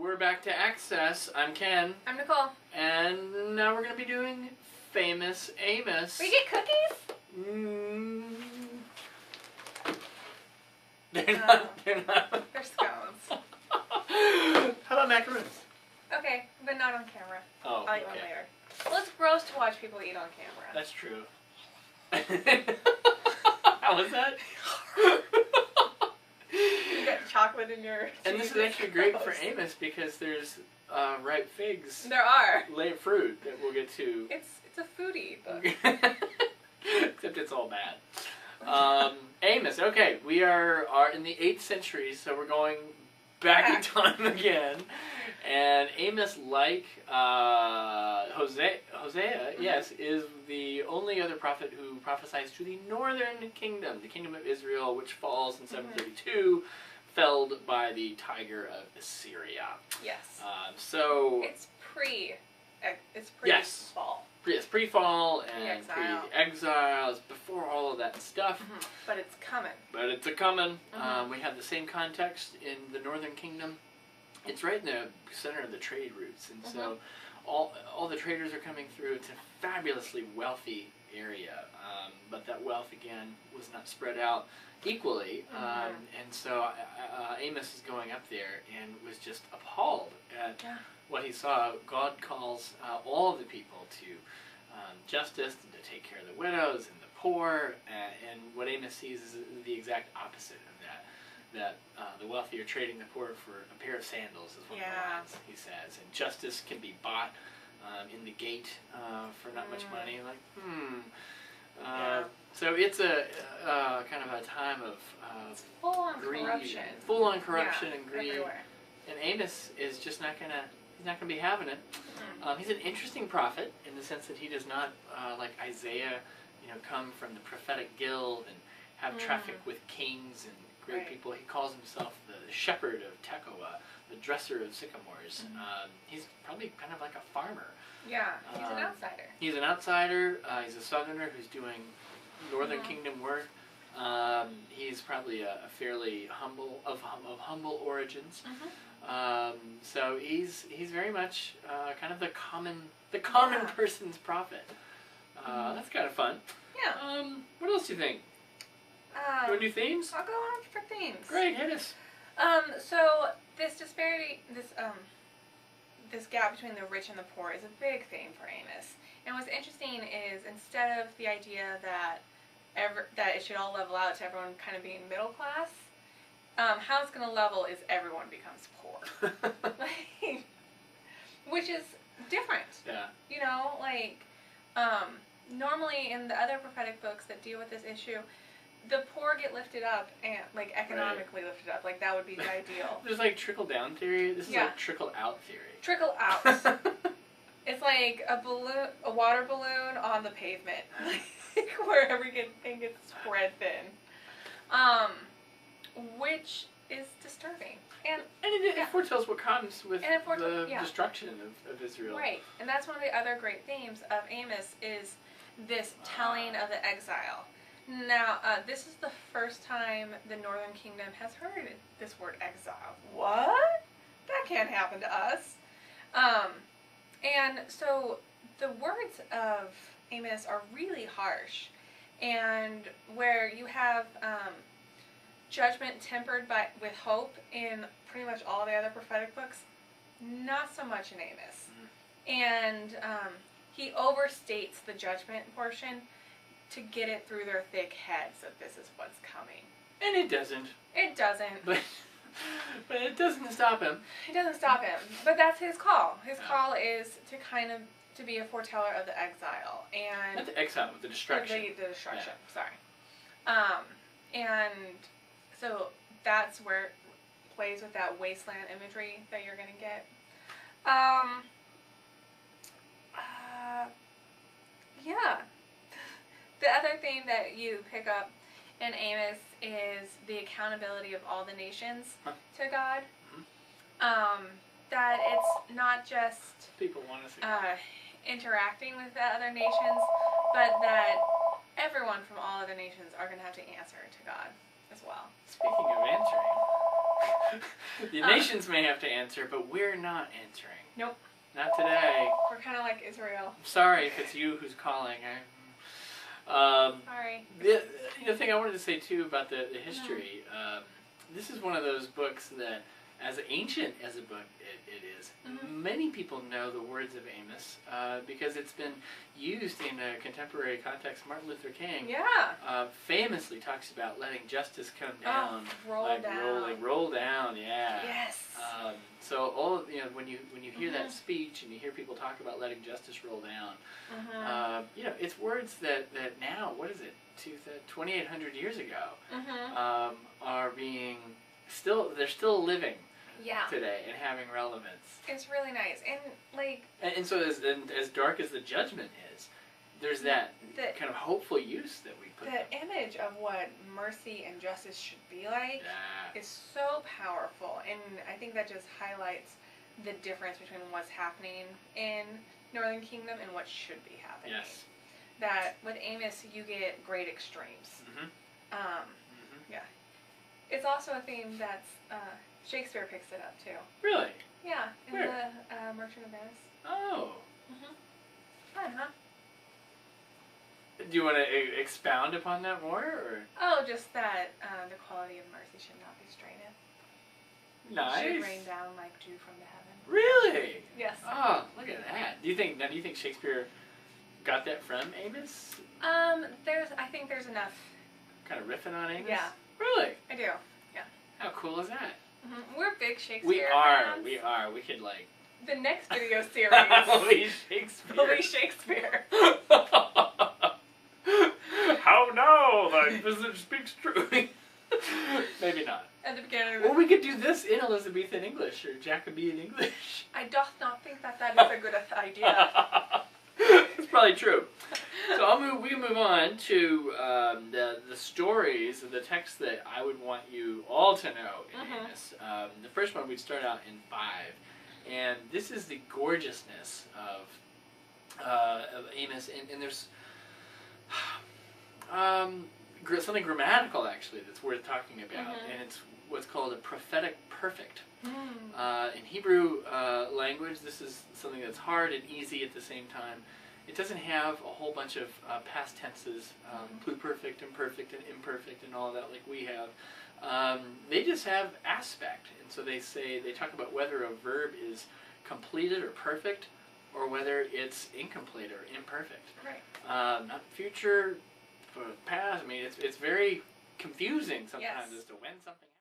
We're back to Access. I'm Ken. I'm Nicole. And now we're going to be doing Famous Amos. We get cookies? They're not. They're scones. How about macaroons? Okay, but not on camera. Oh, I'll eat one later. Well, it's gross to watch people eat on camera. That's true. How was that? You got chocolate in your... And this is actually great for Amos because there's ripe figs. There are. Late fruit that we'll get to. It's a foodie book. Except it's all bad. Amos, okay, we are in the 8th century, so we're going back in time again. And Amos, like Hosea, yes, is the only other prophet who prophesies to the northern kingdom, the kingdom of Israel, which falls in 732, felled by the tiger of Assyria. Yes. So it's pre-fall. Yes, pre-fall and pre-exile, before all of that stuff. But it's coming. But it's a-coming. We have the same context in the northern kingdom. It's right in the center of the trade routes, and so all the traders are coming through. It's a fabulously wealthy area, but that wealth, again, was not spread out equally. And so Amos is going up there and was just appalled at what he saw. God calls all of the people to justice and to take care of the widows and the poor, and what Amos sees is the exact opposite of that. That the wealthy are trading the poor for a pair of sandals, is one of the lines he says. And justice can be bought in the gate for not much money. So it's a kind of a time of full-on corruption. Full-on corruption and greed. Everywhere. And Amos is just not gonna. He's not gonna be having it. He's an interesting prophet in the sense that he does not, like Isaiah, come from the prophetic guild and have traffic with kings and great people. He calls himself the shepherd of Tekoa, the dresser of sycamores. He's probably kind of like a farmer. Yeah, he's an outsider. He's an outsider. He's a southerner who's doing northern kingdom work. He's probably a fairly humble origins. So he's very much kind of the common person's prophet. That's kind of fun. Yeah. What else do you think? You want to do themes? I'll go on for themes. Great, hit us. So this disparity, this gap between the rich and the poor is a big theme for Amos. And what's interesting is instead of the idea that it should all level out to everyone kind of being middle class, how it's going to level is everyone becomes poor. Which is different. Yeah. Normally in the other prophetic books that deal with this issue, the poor get lifted up and economically lifted up. That would be the ideal. There's trickle down theory. This is trickle out theory. Trickle out. It's like a water balloon on the pavement, where everything gets spread thin, which is disturbing. And it foretells what comes with the destruction of Israel. Right, and that's one of the other great themes of Amos is this telling of the exile. Now, this is the first time the Northern Kingdom has heard this word exile. What? That can't happen to us. And so the words of Amos are really harsh, and where you have judgment tempered with hope in pretty much all the other prophetic books, not so much in Amos. And he overstates the judgment portion to get it through their thick heads that this is what's coming. And it doesn't. It doesn't. But it doesn't stop him. It doesn't stop him. But that's his call. His call is to be a foreteller of the exile. And not the exile, but the destruction. The destruction, sorry. And so that's where it plays with that wasteland imagery that you're going to get. Yeah. The other thing that you pick up in Amos is the accountability of all the nations to God. That it's not just people want to see interacting with the other nations, but that everyone from all other nations are going to have to answer to God as well. Speaking of answering, The nations may have to answer, but we're not answering. Nope. Not today. We're kind of like Israel. I'm sorry if it's you who's calling. Sorry. The thing I wanted to say too about the history, this is one of those books that, as ancient as a book it is, many people know the words of Amos because it's been used in a contemporary context. Martin Luther King famously talks about letting justice come down, roll down, yeah. Yes. So all when you hear that speech and you hear people talk about letting justice roll down, it's words that now, what is it, 2,800 years ago, are being they're still living today and having relevance. It's really nice, and like, and so as dark as the judgment is, there's that kind of hopeful use that we put. The image of what mercy and justice should be like is so powerful, and I think that just highlights the difference between what's happening in Northern Kingdom and what should be happening. Yes. That with Amos you get great extremes. Yeah. It's also a theme that's Shakespeare picks it up too. Really? Yeah, in Where? the Merchant of Venice. Oh. Fun, huh? Do you want to expound upon that more, or? Oh, just that the quality of mercy should not be strained. Nice. It should rain down like dew from the heaven. Really? Yes. Oh, look at that. Do you think Shakespeare got that from Amos? I think there's enough. Kind of riffing on Amos? Yeah. Really? I do. Yeah. How cool is that? We're big Shakespeare fans. We are. We could like. The next video series will be Shakespeare. will be Shakespeare. How now thy visage speaks true. Maybe not. At the beginning of Or we could do this in Elizabethan English or Jacobean English. I doth not think that is a good idea. It's probably true. So we can move on to the stories of the text that I would want you all to know in Amos. The first one we'd start out in 5. And this is the gorgeousness of Amos. And there's something grammatical, actually, that's worth talking about. And it's what's called a prophetic perfect. In Hebrew language, this is something that's hard and easy at the same time. It doesn't have a whole bunch of past tenses, pluperfect and perfect and imperfect and all that like we have. They just have aspect. And so they talk about whether a verb is completed or perfect or whether it's incomplete or imperfect. Right. Not future, past. I mean, it's very confusing sometimes as to when something